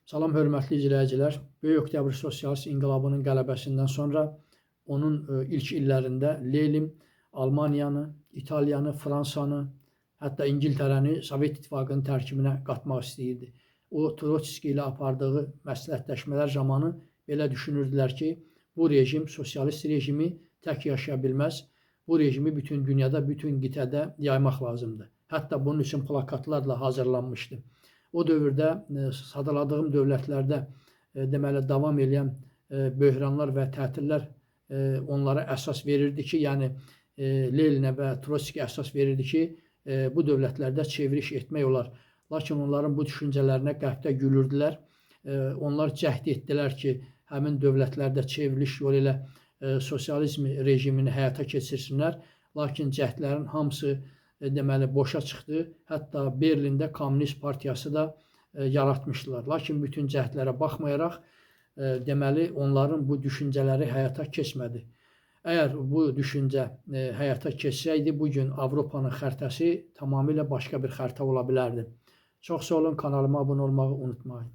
Salam, hörmətli izləyicilər. Böyük Oktyabr Sosialist İnqilabının qələbəsindən sonra onun ilk illərində Lenin Almaniyanı, İtaliyanı, Fransanı, hətta İngiltərəni Sovet İttifaqının tərkibinə qatmaq istəyirdi. O, Trotski ilə apardığı məsləhətləşmələr zamanı belə düşünürdülər ki, bu rejim, sosialist rejimi tək yaşaya bilməz. Bu rejimi bütün dünyada, bütün qitədə yaymaq lazımdır. Hətta bunun üçün plakatlarla hazırlanmışdı. O dövrdə sadaladığım dövlətlərdə deməli davam edən böhranlar və tətillər onlara əsas verirdi ki, yəni Leninə və Trotskiyə əsas verirdi ki, bu dövlətlərdə çevriliş etmək olar. Lakin onların bu düşüncələrinə qəlbdə gülürdülər. Onlar cəhd etdilər ki, həmin dövlətlərdə çevriliş yolu ilə sosializm rejimini həyata keçirsinlər. Lakin cəhdlərin hamısı deməli boşa çıxdı. Hətta Berlində Kommunist Partiyası da yaratmışdılar. Lakin bütün cəhdlərə baxmayaraq deməli onların bu düşüncələri həyata keçmədi. Əgər bu düşüncə həyata keçsəydi, bugün Avropanın xəritəsi tamamilə başqa bir xəritə ola bilərdi. Çox sağ olun, kanalıma abunə olmağı unutmayın.